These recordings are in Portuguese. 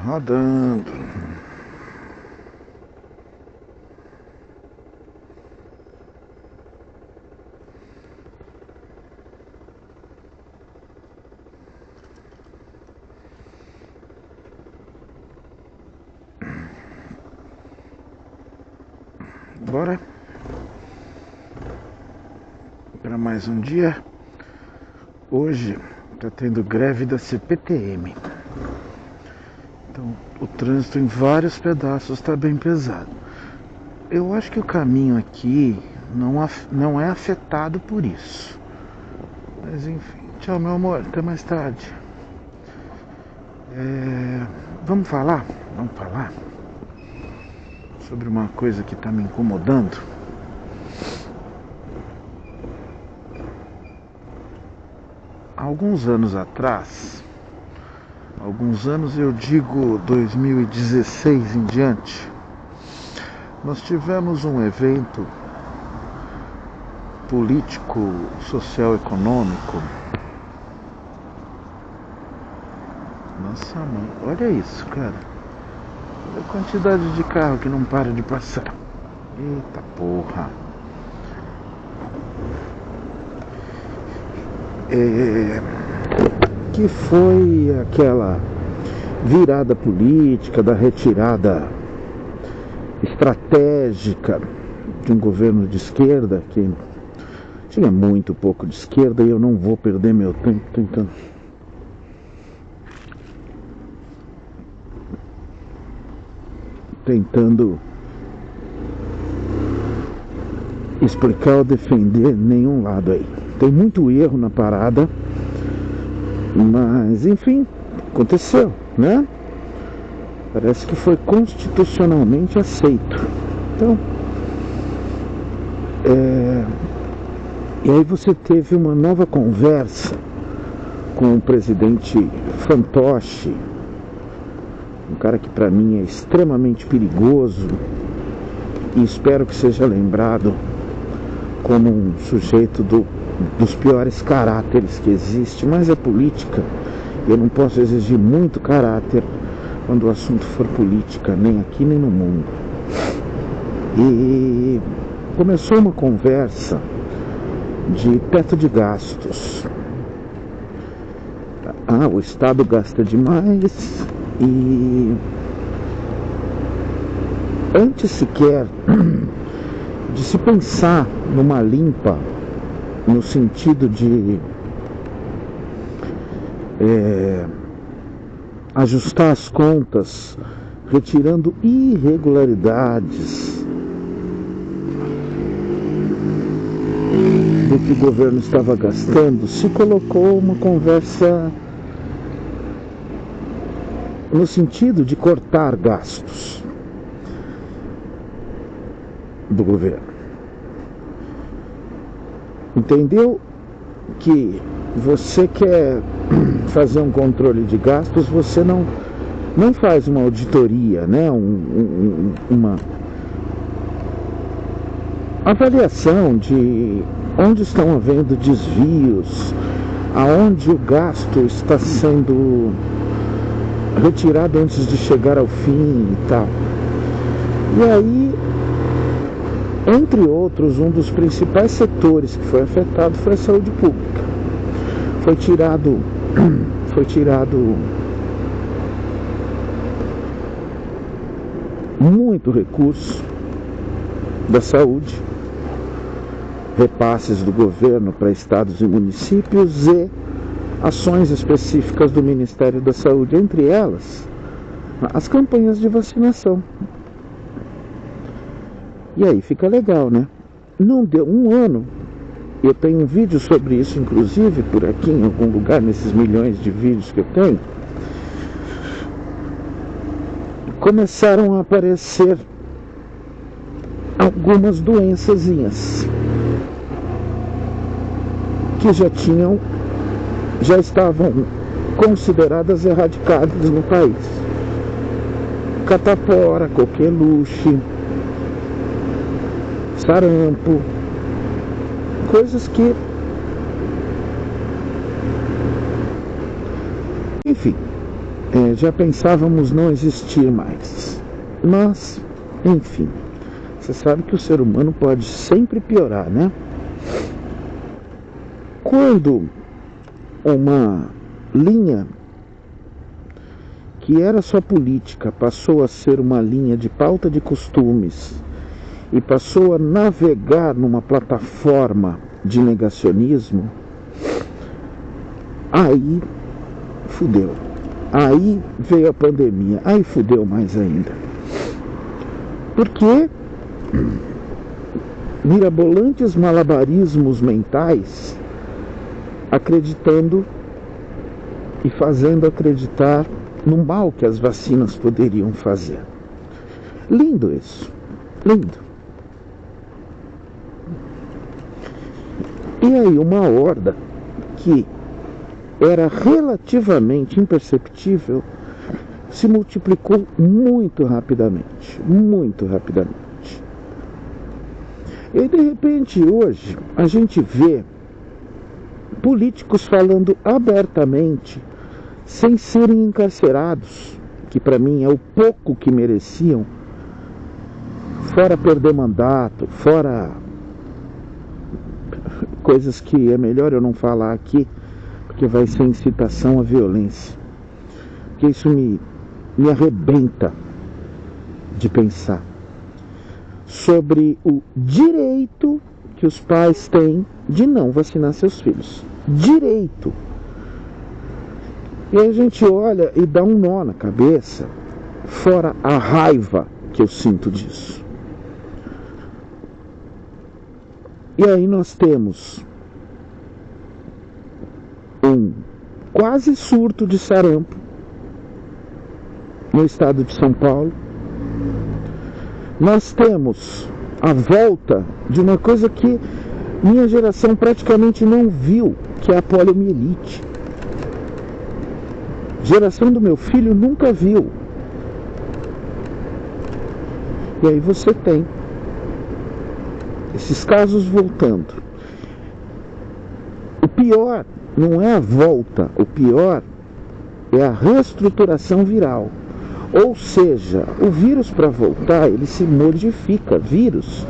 Rodando. Bora para mais um dia. Hoje tá tendo greve da CPTM. Então o trânsito em vários pedaços está bem pesado. Eu acho que o caminho aqui não é afetado por isso. Mas enfim, tchau meu amor, até mais tarde. Vamos falar sobre uma coisa que está me incomodando. Há alguns anos atrás, eu digo 2016 em diante, nós tivemos um evento político, social, econômico. Nossa mãe, olha isso, cara. Olha a quantidade de carro que não para de passar. Eita porra. Que foi aquela virada política da retirada estratégica de um governo de esquerda que tinha muito pouco de esquerda, e eu não vou perder meu tempo tentando explicar ou defender nenhum lado aí. Tem muito erro na parada, mas enfim, aconteceu, né? Parece que foi constitucionalmente aceito. Então, e aí você teve uma nova conversa com o presidente Fantoche, um cara que para mim é extremamente perigoso e espero que seja lembrado como um sujeito dos piores caráteres que existe, mas é política, eu não posso exigir muito caráter quando o assunto for política, nem aqui nem no mundo. E começou uma conversa de teto de gastos. O Estado gasta demais e antes sequer de se pensar numa limpa no sentido de ajustar as contas, retirando irregularidades do que o governo estava gastando, se colocou uma conversa no sentido de cortar gastos do governo. Entendeu que você quer fazer um controle de gastos, você não faz uma auditoria, né? Uma avaliação de onde estão havendo desvios, aonde o gasto está sendo retirado antes de chegar ao fim e tal. E aí, entre outros, um dos principais setores que foi afetado foi a saúde pública. Foi tirado muito recurso da saúde, repasses do governo para estados e municípios e ações específicas do Ministério da Saúde, entre elas as campanhas de vacinação. E aí fica legal, né? Não deu um ano, eu tenho um vídeo sobre isso, inclusive, por aqui em algum lugar, nesses milhões de vídeos que eu tenho, começaram a aparecer algumas doençazinhas que já estavam consideradas erradicadas no país. Catapora, coqueluche, sarampo, coisas que, enfim, já pensávamos não existir mais. Mas, enfim, você sabe que o ser humano pode sempre piorar, né? Quando uma linha que era só política passou a ser uma linha de pauta de costumes e passou a navegar numa plataforma de negacionismo, aí fudeu. Aí veio a pandemia, aí fudeu mais ainda. Porque mirabolantes malabarismos mentais acreditando e fazendo acreditar no mal que as vacinas poderiam fazer. Lindo isso, lindo. E aí uma horda que era relativamente imperceptível se multiplicou muito rapidamente, muito rapidamente. E de repente hoje a gente vê políticos falando abertamente, sem serem encarcerados, que para mim é o pouco que mereciam, fora perder mandato, fora coisas que é melhor eu não falar aqui, porque vai ser incitação à violência. Porque isso me arrebenta de pensar sobre o direito que os pais têm de não vacinar seus filhos. Direito. E aí a gente olha e dá um nó na cabeça, fora a raiva que eu sinto disso. E aí nós temos um quase surto de sarampo no estado de São Paulo. Nós temos a volta de uma coisa que minha geração praticamente não viu, que é a poliomielite. Geração do meu filho nunca viu. E aí você tem esses casos voltando. O pior não é a volta, o pior é a reestruturação viral. Ou seja, o vírus, para voltar, ele se modifica. Vírus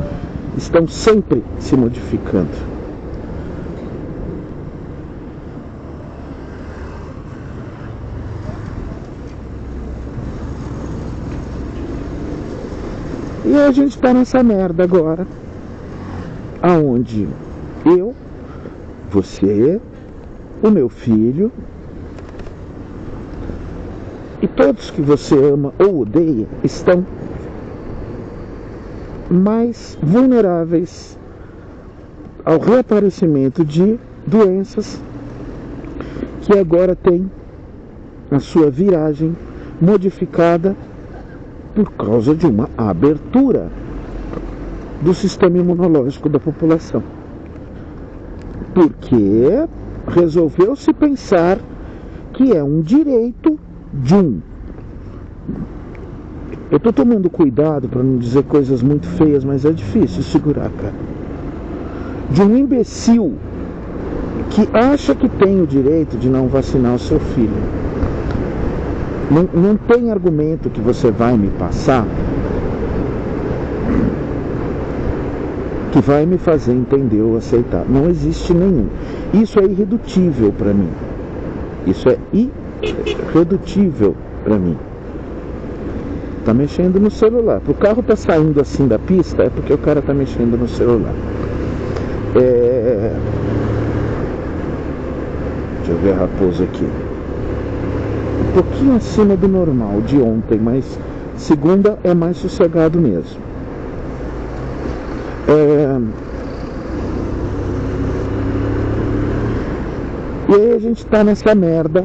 estão sempre se modificando. E a gente está nessa merda agora, aonde eu, você, o meu filho e todos que você ama ou odeia estão mais vulneráveis ao reaparecimento de doenças que agora têm a sua viragem modificada por causa de uma abertura do sistema imunológico da população. Porque resolveu-se pensar que é um direito de um. Eu estou tomando cuidado para não dizer coisas muito feias, mas é difícil segurar, cara. De um imbecil que acha que tem o direito de não vacinar o seu filho. Não tem argumento que você vai me passar que vai me fazer entender ou aceitar. Não existe nenhum. Isso é irredutível para mim. Isso é irredutível para mim. Tá mexendo no celular. O carro tá saindo assim da pista, é porque o cara tá mexendo no celular. Deixa eu ver a raposa aqui. Um pouquinho acima do normal de ontem, mas segunda é mais sossegado mesmo. E aí a gente tá nessa merda,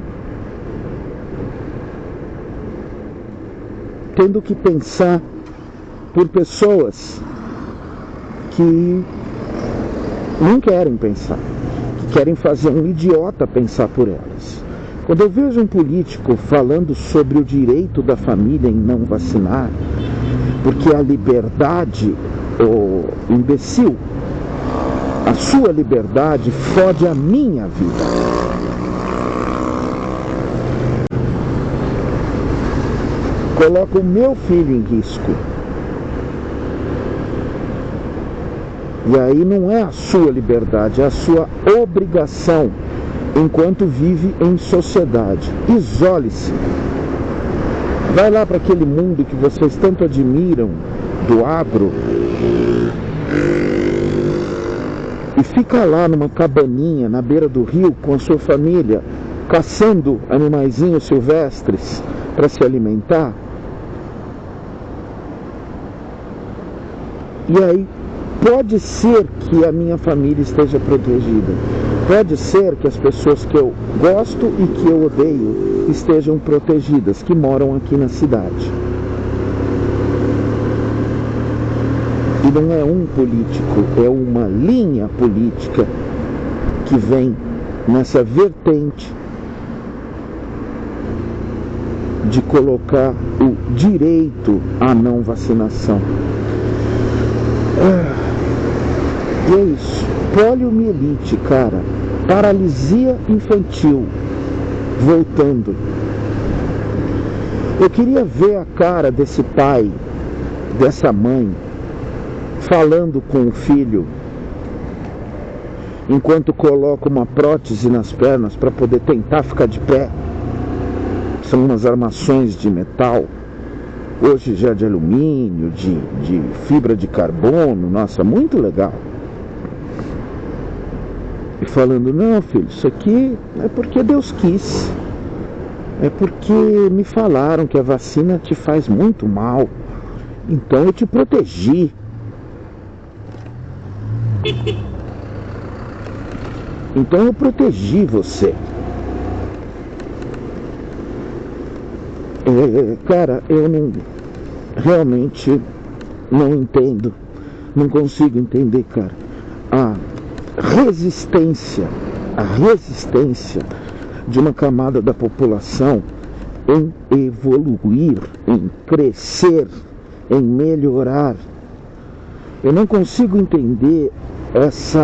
tendo que pensar por pessoas que não querem pensar, que querem fazer um idiota pensar por elas. Quando eu vejo um político falando sobre o direito da família em não vacinar, porque a liberdade, o imbecil, a sua liberdade fode a minha vida. coloca o meu filho em risco. E aí não é a sua liberdade, é a sua obrigação enquanto vive em sociedade. Isole-se. Vai lá para aquele mundo que vocês tanto admiram, do agro, e fica lá numa cabaninha na beira do rio com a sua família, caçando animaizinhos silvestres para se alimentar. E aí pode ser que a minha família esteja protegida. Pode ser que as pessoas que eu gosto e que eu odeio estejam protegidas, que moram aqui na cidade. E não é um político, é uma linha política que vem nessa vertente de colocar o direito à não vacinação. E é isso. Poliomielite, cara. Paralisia infantil. Voltando. Eu queria ver a cara desse pai, dessa mãe, falando com o filho, enquanto coloca uma prótese nas pernas para poder tentar ficar de pé. São umas armações de metal. Hoje já de alumínio, de fibra de carbono. Nossa, muito legal. E falando, não filho, isso aqui é porque Deus quis. É porque me falaram que a vacina te faz muito mal. Então eu te protegi. Então eu protegi você. Cara, eu realmente não entendo. Não consigo entender, cara. A resistência de uma camada da população em evoluir, em crescer, em melhorar. Eu não consigo entender esse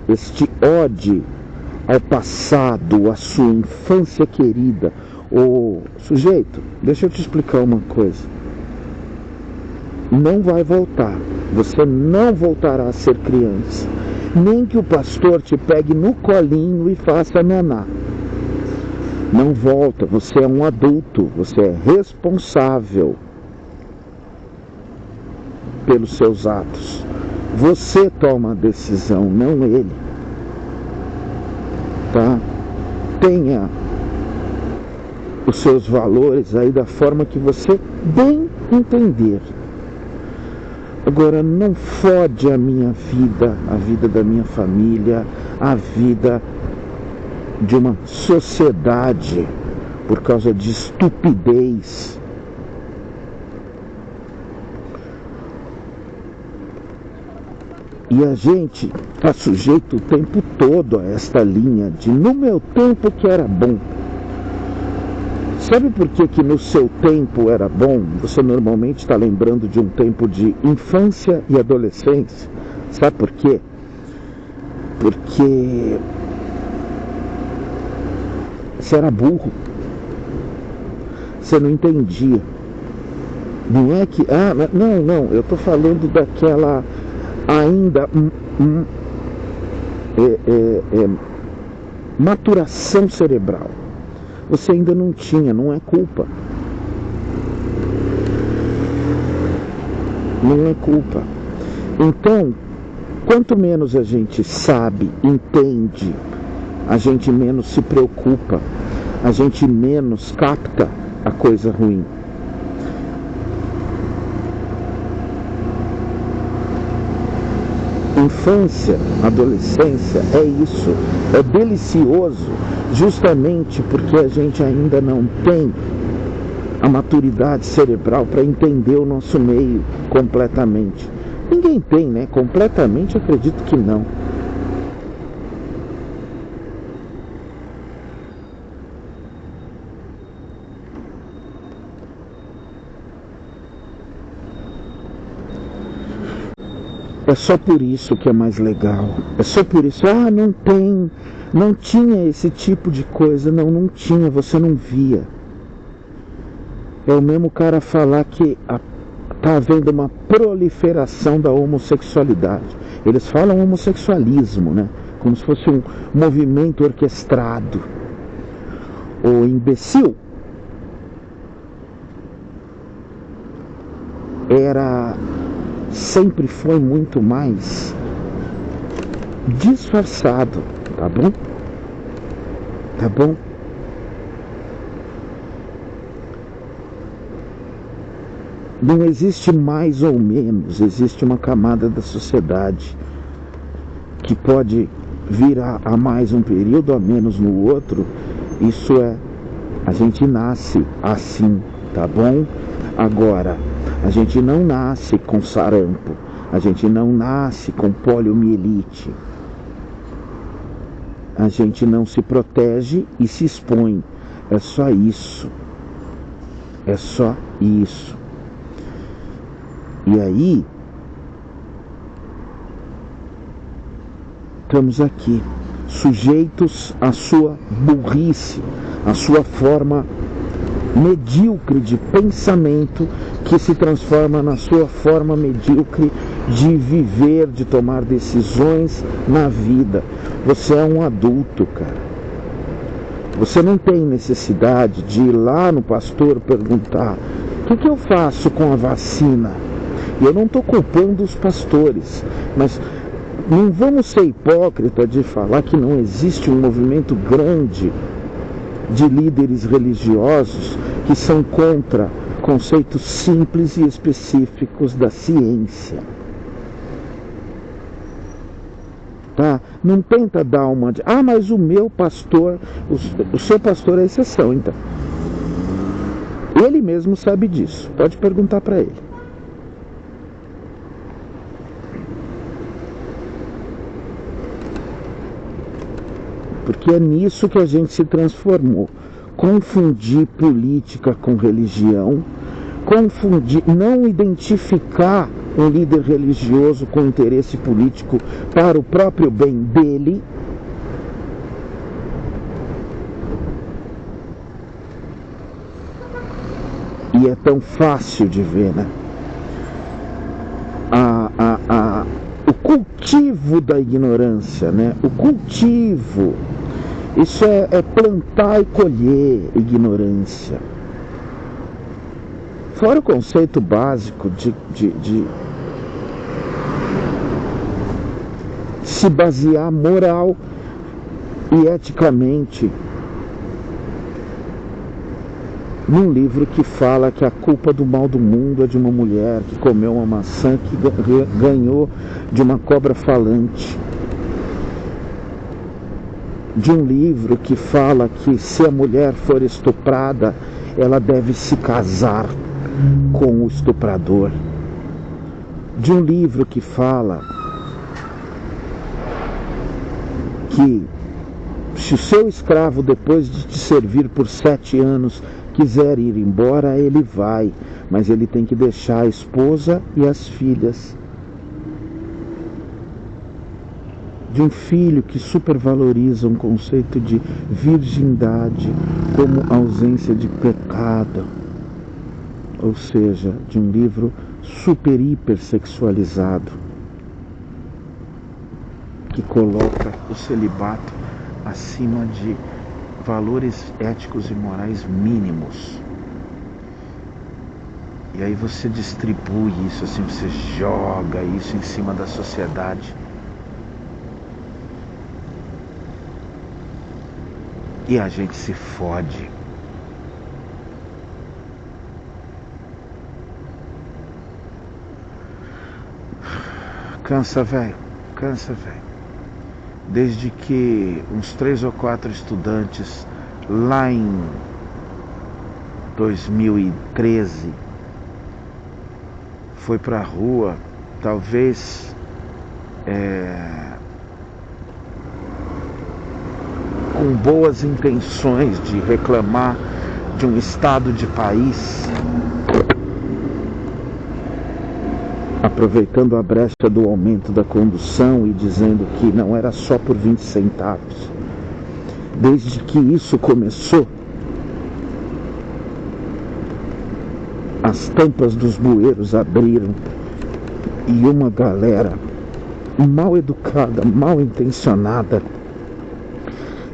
este ódio ao passado, à sua infância querida. Ô sujeito, deixa eu te explicar uma coisa. Não vai voltar. Você não voltará a ser criança. Nem que o pastor te pegue no colinho e faça naná. Não volta. Você é um adulto. Você é responsável pelos seus atos. Você toma a decisão, não ele. Tá? Tenha os seus valores aí da forma que você bem entender. Agora, não fode a minha vida, a vida da minha família, a vida de uma sociedade por causa de estupidez. E a gente está sujeito o tempo todo a esta linha de no meu tempo que era bom. Sabe por que no seu tempo era bom? Você normalmente está lembrando de um tempo de infância e adolescência. Sabe por quê? Porque você era burro. Você não entendia. Não é que... não, eu estou falando daquela ainda maturação cerebral. Você ainda não tinha, não é culpa. Não é culpa. Então, quanto menos a gente sabe, entende, a gente menos se preocupa, a gente menos capta a coisa ruim. Infância, adolescência, é isso. É delicioso, justamente porque a gente ainda não tem a maturidade cerebral para entender o nosso meio completamente. Ninguém tem, né? Completamente, acredito que não. É só por isso que é mais legal. É só por isso. Ah, não tinha esse tipo de coisa. Não tinha, você não via. É o mesmo cara falar que está havendo uma proliferação da homossexualidade. Eles falam homossexualismo, né? Como se fosse um movimento orquestrado. O imbecil sempre foi muito mais disfarçado, tá bom? Tá bom? Não existe mais ou menos, existe uma camada da sociedade que pode vir a mais um período, a menos no outro. Isso a gente nasce assim, tá bom? Agora, a gente não nasce com sarampo, a gente não nasce com poliomielite. A gente não se protege e se expõe. É só isso. É só isso. E aí, estamos aqui, sujeitos à sua burrice, à sua forma medíocre de pensamento, que se transforma na sua forma medíocre de viver, de tomar decisões na vida. Você é um adulto, cara. Você não tem necessidade de ir lá no pastor perguntar: o que eu faço com a vacina? E eu não estou culpando os pastores, mas não vamos ser hipócritas de falar que não existe um movimento grande de líderes religiosos que são contra conceitos simples e específicos da ciência. Tá? Não tenta dar uma de... Ah, mas o meu pastor, o seu pastor é exceção, então. Ele mesmo sabe disso. Pode perguntar para ele. Porque é nisso que a gente se transformou. Confundir política com religião, não identificar um líder religioso com interesse político para o próprio bem dele. E é tão fácil de ver, né? O cultivo da ignorância, né? O cultivo. Isso é plantar e colher ignorância. Fora o conceito básico de se basear moral e eticamente num livro que fala que a culpa do mal do mundo é de uma mulher que comeu uma maçã que ganhou de uma cobra falante. De um livro que fala que se a mulher for estuprada, ela deve se casar com o estuprador. De um livro que fala que se o seu escravo, depois de te servir por 7 anos, quiser ir embora, ele vai, mas ele tem que deixar a esposa e as filhas. De um filho que supervaloriza um conceito de virgindade como ausência de pecado. Ou seja, de um livro super hiper sexualizado que coloca o celibato acima de valores éticos e morais mínimos. E aí você distribui isso, assim, você joga isso em cima da sociedade. E a gente se fode. Cansa, velho. Cansa, velho. Desde que uns 3 ou 4 estudantes lá em 2013 foi pra rua, talvez com boas intenções de reclamar de um estado de país, aproveitando a brecha do aumento da condução e dizendo que não era só por 20 centavos. Desde que isso começou, as tampas dos bueiros abriram e uma galera mal educada, mal intencionada,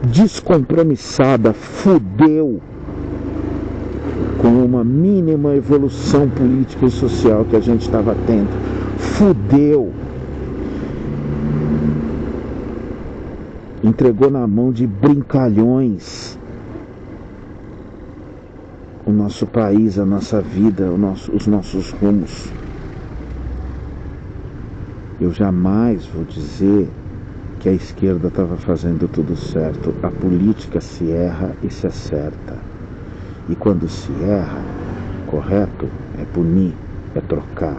descompromissada, fudeu com uma mínima evolução política e social que a gente estava tendo. Fudeu. Entregou na mão de brincalhões o nosso país, a nossa vida, os nossos rumos. Eu jamais vou dizer que a esquerda estava fazendo tudo certo. A política se erra e se acerta. E quando se erra, correto é punir, é trocar.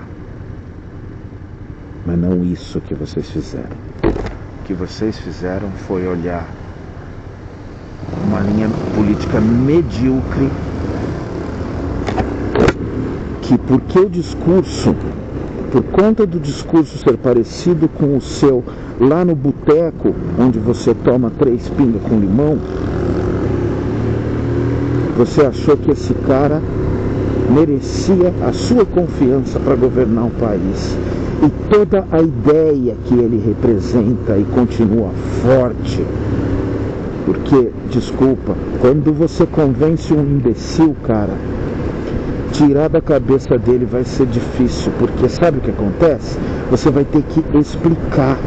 Mas não isso que vocês fizeram. O que vocês fizeram foi olhar uma linha política medíocre que, porque o discurso, por conta do discurso ser parecido com o seu lá no boteco, onde você toma 3 pingas com limão, você achou que esse cara merecia a sua confiança para governar o país. E toda a ideia que ele representa e continua forte. Porque, desculpa, quando você convence um imbecil, cara, tirar da cabeça dele vai ser difícil, porque sabe o que acontece? Você vai ter que explicar.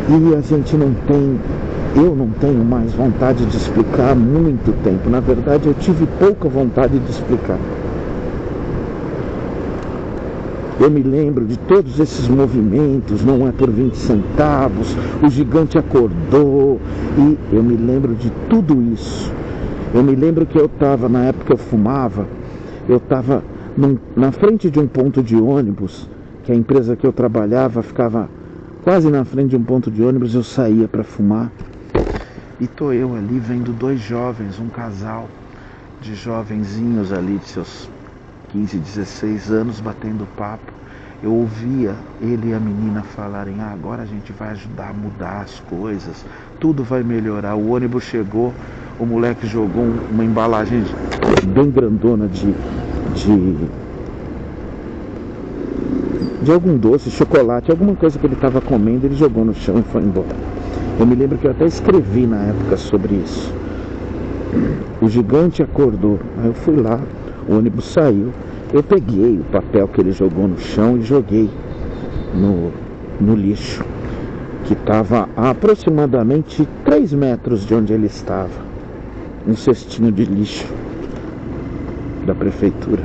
E a gente não tem, eu não tenho mais vontade de explicar há muito tempo. Na verdade, eu tive pouca vontade de explicar. Eu me lembro de todos esses movimentos, não é por 20 centavos, o gigante acordou, e eu me lembro de tudo isso. Eu me lembro que eu estava, na época eu fumava, eu estava na frente de um ponto de ônibus, que a empresa que eu trabalhava ficava quase na frente de um ponto de ônibus, eu saía para fumar. E tô eu ali vendo 2 jovens, um casal de jovenzinhos ali de seus 15, 16 anos batendo papo. Eu ouvia ele e a menina falarem: agora a gente vai ajudar a mudar as coisas, tudo vai melhorar. O ônibus chegou, o moleque jogou uma embalagem bem grandona de algum doce, chocolate, alguma coisa que ele estava comendo, ele jogou no chão e foi embora. Eu me lembro que eu até escrevi na época sobre isso. O gigante acordou, aí eu fui lá, o ônibus saiu, eu peguei o papel que ele jogou no chão e joguei no lixo, que estava a aproximadamente 3 metros de onde ele estava, um cestinho de lixo da prefeitura.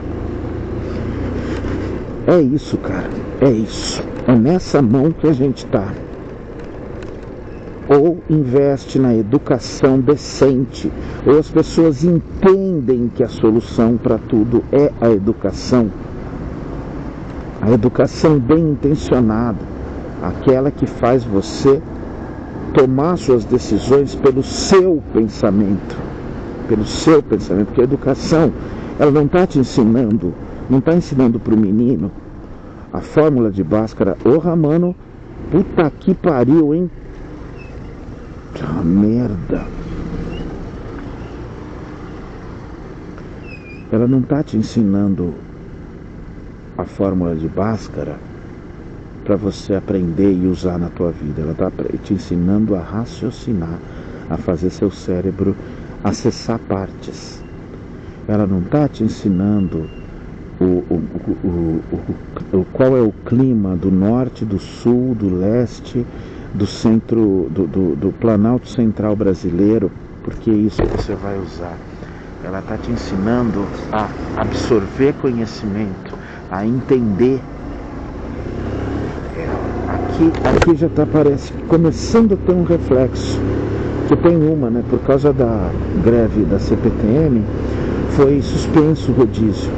É isso, cara, é isso. É nessa mão que a gente está. Ou investe na educação decente, ou as pessoas entendem que a solução para tudo é a educação bem intencionada, aquela que faz você tomar suas decisões pelo seu pensamento, porque a educação, ela não está te ensinando, não está ensinando para o menino a fórmula de Bhaskara. Porra, mano, puta que pariu, hein? Ah, merda. Ela não está te ensinando a fórmula de Bhaskara para você aprender e usar na tua vida. Ela está te ensinando a raciocinar, a fazer seu cérebro acessar partes. Ela não está te ensinando qual é o clima do norte, do sul, do leste, do centro, do Planalto Central brasileiro, porque é isso que você vai usar. Ela está te ensinando a absorver conhecimento, a entender. Aqui já está, parece, começando a ter um reflexo. Que tem uma, né? Por causa da greve da CPTM, foi suspenso o rodízio.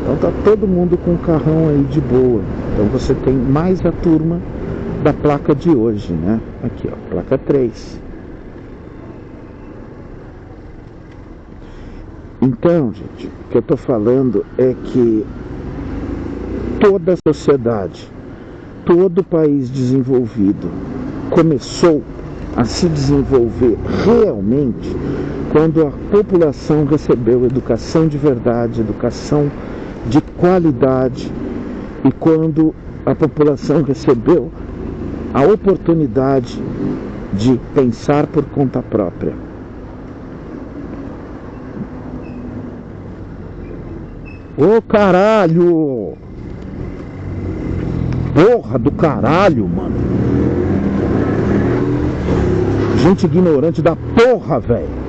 Então tá todo mundo com o carrão aí de boa. Então você tem mais a turma da placa de hoje, né? Aqui, ó, placa 3. Então, gente, o que eu tô falando é que toda a sociedade, todo país desenvolvido começou a se desenvolver realmente quando a população recebeu educação de verdade, educação de qualidade, e quando a população recebeu a oportunidade de pensar por conta própria. Ô caralho! Porra do caralho, mano! Gente ignorante da porra, velho!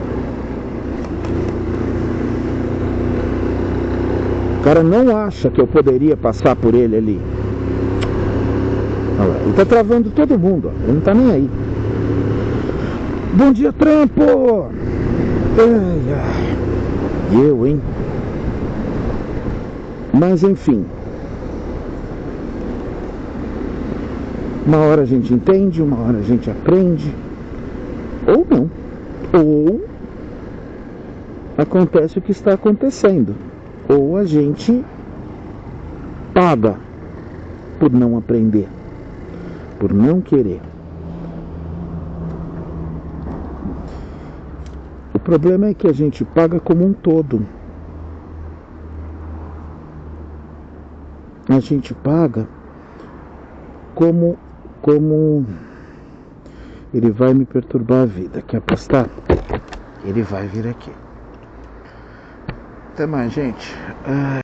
O cara não acha que eu poderia passar por ele ali. Olha lá, ele tá travando todo mundo, ó. Ele não tá nem aí. Bom dia, trampo! Ai, ai. E eu, hein? Mas enfim, uma hora a gente entende, uma hora a gente aprende, ou não, ou acontece o que está acontecendo, ou a gente paga por não aprender, por não querer. O problema é que a gente paga como um todo. A gente paga como ele vai me perturbar a vida. Quer apostar? Ele vai vir aqui. Até mais, gente.